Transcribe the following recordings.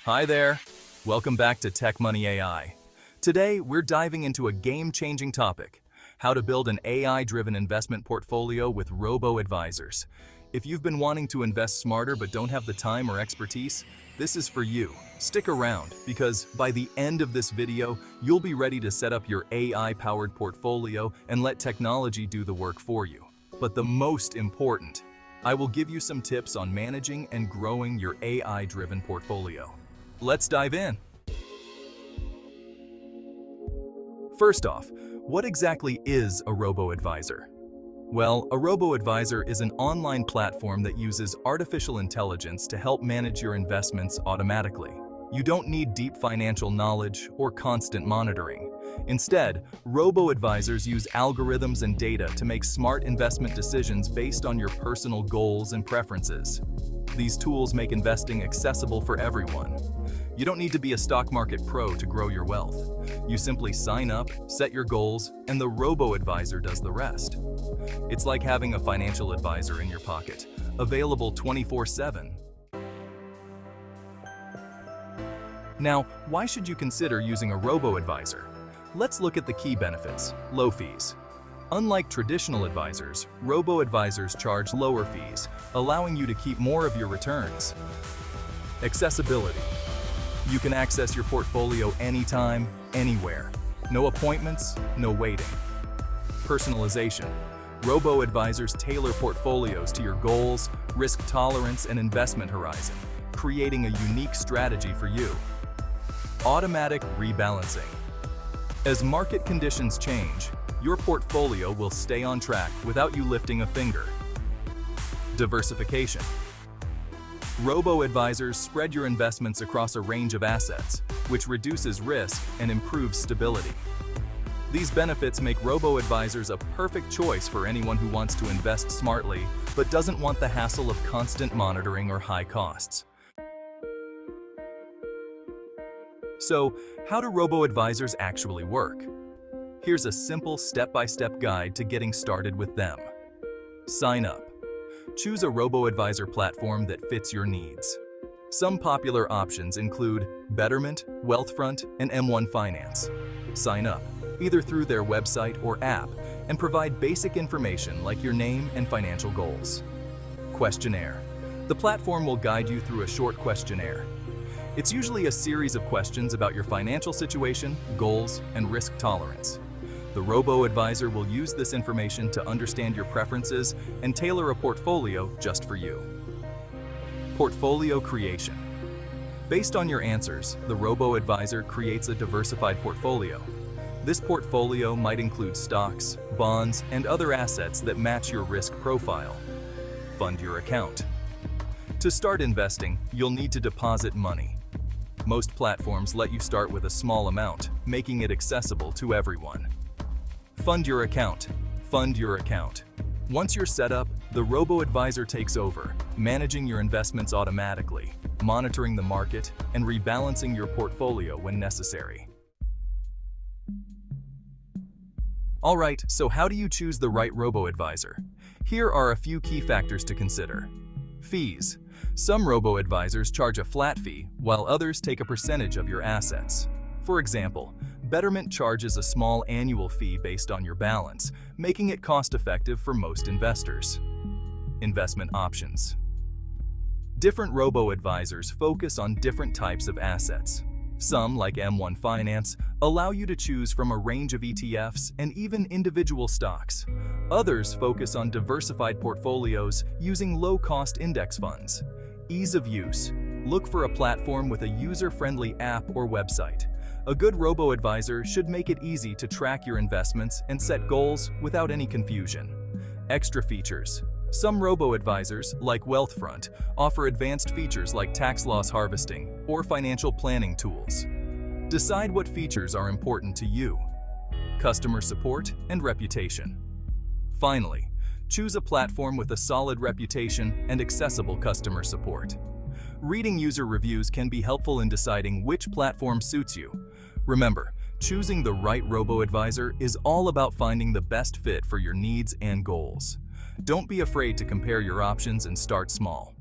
Hi there. Welcome back to TechMoneyAI. Today, we're diving into a game-changing topic: how to build an AI-driven investment portfolio with Robo-Advisors. If you've been wanting to invest smarter but don't have the time or expertise, this is for you. Stick around, because by the end of this video, you'll be ready to set up your AI-powered portfolio and let technology do the work for you. But the most important, I will give you some tips on managing and growing your AI-driven portfolio. Let's dive in. First off, what exactly is a robo-advisor? Well, a robo-advisor is an online platform that uses artificial intelligence to help manage your investments automatically. You don't need deep financial knowledge or constant monitoring. Instead, robo-advisors use algorithms and data to make smart investment decisions based on your personal goals and preferences. These tools make investing accessible for everyone. You don't need to be a stock market pro to grow your wealth. You simply sign up, set your goals, and the robo-advisor does the rest. It's like having a financial advisor in your pocket, available 24/7. Now, why should you consider using a robo-advisor? Let's look at the key benefits. Low fees. Unlike traditional advisors, robo-advisors charge lower fees, allowing you to keep more of your returns. Accessibility. You can access your portfolio anytime, anywhere. No appointments, no waiting. Personalization. Robo-advisors tailor portfolios to your goals, risk tolerance, and investment horizon, creating a unique strategy for you. Automatic rebalancing. As market conditions change, your portfolio will stay on track without you lifting a finger. Diversification. Robo-advisors spread your investments across a range of assets, which reduces risk and improves stability. These benefits make robo-advisors a perfect choice for anyone who wants to invest smartly but doesn't want the hassle of constant monitoring or high costs. So, how do robo-advisors actually work? Here's a simple step-by-step guide to getting started with them. Sign up. Choose a robo-advisor platform that fits your needs. Some popular options include Betterment, Wealthfront, and M1 Finance. Sign up, either through their website or app, and provide basic information like your name and financial goals. Questionnaire. The platform will guide you through a short questionnaire. It's usually a series of questions about your financial situation, goals, and risk tolerance. The robo-advisor will use this information to understand your preferences and tailor a portfolio just for you. Portfolio creation. Based on your answers, the robo-advisor creates a diversified portfolio. This portfolio might include stocks, bonds, and other assets that match your risk profile. Fund your account. To start investing, you'll need to deposit money. Most platforms let you start with a small amount, making it accessible to everyone. Fund your account. Fund your account. Once you're set up, the robo-advisor takes over, managing your investments automatically, monitoring the market, and rebalancing your portfolio when necessary. All right, so how do you choose the right robo-advisor? Here are a few key factors to consider. Fees. Some robo-advisors charge a flat fee, while others take a percentage of your assets. For example, Betterment charges a small annual fee based on your balance, making it cost-effective for most investors. Investment options. Different robo-advisors focus on different types of assets. Some, like M1 Finance, allow you to choose from a range of ETFs and even individual stocks. Others focus on diversified portfolios using low-cost index funds. Ease of use. Look for a platform with a user-friendly app or website. A good robo-advisor should make it easy to track your investments and set goals without any confusion. Extra features. Some robo-advisors, like Wealthfront, offer advanced features like tax loss harvesting or financial planning tools. Decide what features are important to you. Customer support and reputation. Finally, choose a platform with a solid reputation and accessible customer support. Reading user reviews can be helpful in deciding which platform suits you. Remember, choosing the right robo-advisor is all about finding the best fit for your needs and goals. Don't be afraid to compare your options and start small.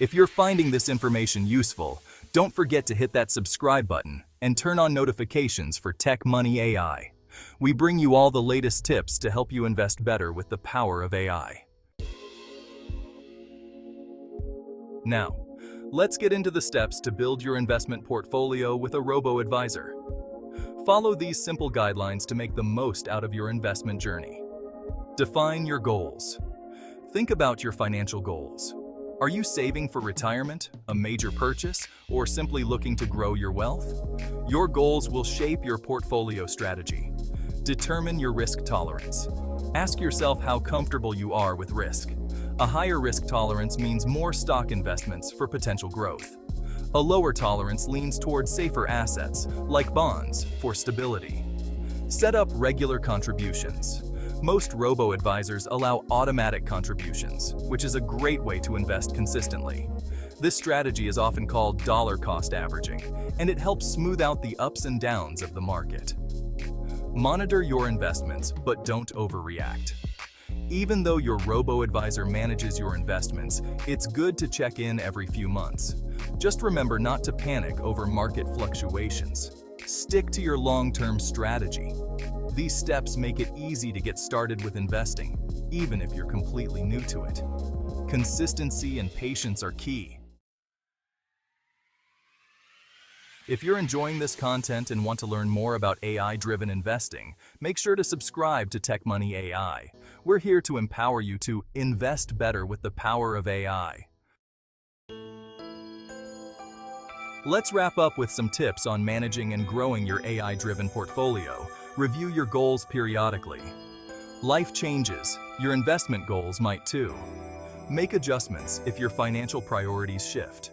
If you're finding this information useful, don't forget to hit that subscribe button and turn on notifications for TechMoneyAI. We bring you all the latest tips to help you invest better with the power of AI. Now, let's get into the steps to build your investment portfolio with a Robo-Advisor. Follow these simple guidelines to make the most out of your investment journey. Define your goals. Think about your financial goals. Are you saving for retirement, a major purchase, or simply looking to grow your wealth? Your goals will shape your portfolio strategy. Determine your risk tolerance. Ask yourself how comfortable you are with risk. A higher risk tolerance means more stock investments for potential growth. A lower tolerance leans towards safer assets, like bonds, for stability. Set up regular contributions. Most robo-advisors allow automatic contributions, which is a great way to invest consistently. This strategy is often called dollar cost averaging, and it helps smooth out the ups and downs of the market. Monitor your investments, but don't overreact. Even though your robo-advisor manages your investments, it's good to check in every few months. Just remember not to panic over market fluctuations. Stick to your long-term strategy. These steps make it easy to get started with investing, even if you're completely new to it. Consistency and patience are key. If you're enjoying this content and want to learn more about AI-driven investing, make sure to subscribe to TechMoneyAI. We're here to empower you to invest better with the power of AI. Let's wrap up with some tips on managing and growing your AI-driven portfolio. Review your goals periodically. Life changes. Your investment goals might too. Make adjustments if your financial priorities shift.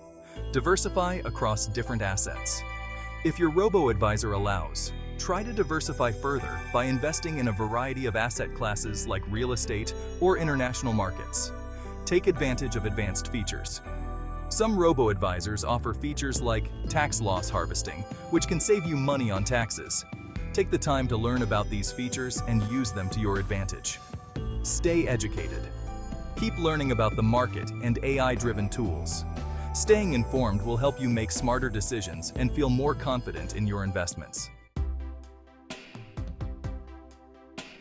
Diversify across different assets. If your robo-advisor allows, try to diversify further by investing in a variety of asset classes like real estate or international markets. Take advantage of advanced features. Some robo-advisors offer features like tax loss harvesting, which can save you money on taxes. Take the time to learn about these features and use them to your advantage. Stay educated. Keep learning about the market and AI-driven tools. Staying informed will help you make smarter decisions and feel more confident in your investments.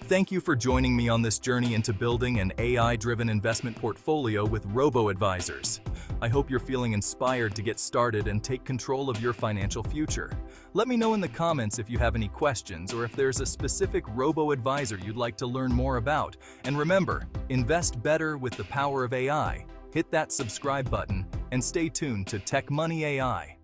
Thank you for joining me on this journey into building an AI-driven investment portfolio with robo-advisors. I hope you're feeling inspired to get started and take control of your financial future. Let me know in the comments if you have any questions or if there's a specific robo-advisor you'd like to learn more about. And remember, invest better with the power of AI. Hit that subscribe button and stay tuned to TechMoneyAI.